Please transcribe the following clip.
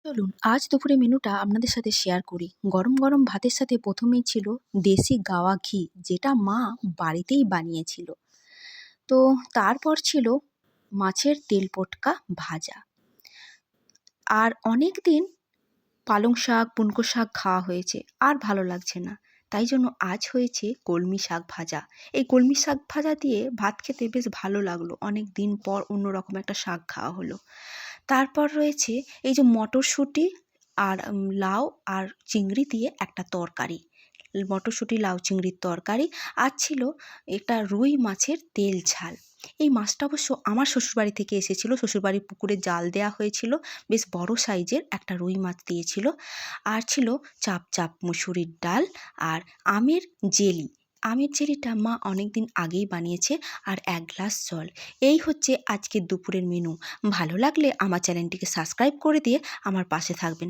চলুন আজ দুপুরে মেনুটা আপনাদের সাথে শেয়ার করি। গরম গরম ভাতের সাথে প্রথমেই ছিল দেশি গাওয়া ঘি, যেটা মা বাড়িতেই বানিয়েছিল। তো তারপর ছিল মাছের তেল পটকা ভাজা। আর অনেক দিন পালং শাক পুনকো শাক খাওয়া হয়েছে, আর ভালো লাগছে না। তাই জন্য আজ হয়েছে কলমি শাক ভাজা। এই কলমি শাক ভাজা দিয়ে ভাত খেতে বেশ ভালো লাগলো, অনেক দিন পর অন্যরকম একটা শাক খাওয়া হলো। তারপর রয়েছে এই যে মটরশুঁটি আর লাউ আর চিংড়ি দিয়ে একটা তরকারি, মটরশুঁটি লাউ চিংড়ির তরকারি। আর ছিল একটা রুই মাছের তেল ঝাল। এই মাছটা অবশ্য আমার শ্বশুরবাড়ি থেকে এসেছিল, শ্বশুরবাড়ির পুকুরে জাল দেওয়া হয়েছিল, বেশ বড় সাইজের একটা রুই মাছ দিয়েছিল। আর ছিল চাপ চাপ মুসুরির ডাল আর আমের জেলি। আমের জেলিটা মা অনেক দিন আগেই বানিয়েছে, আর এক গ্লাস জল। এই হচ্ছে আজকের দুপুরের মেনু। ভালো লাগলে আমার চ্যানেলটিকে সাবস্ক্রাইব করে দিয়ে আমার পাশে থাকবেন।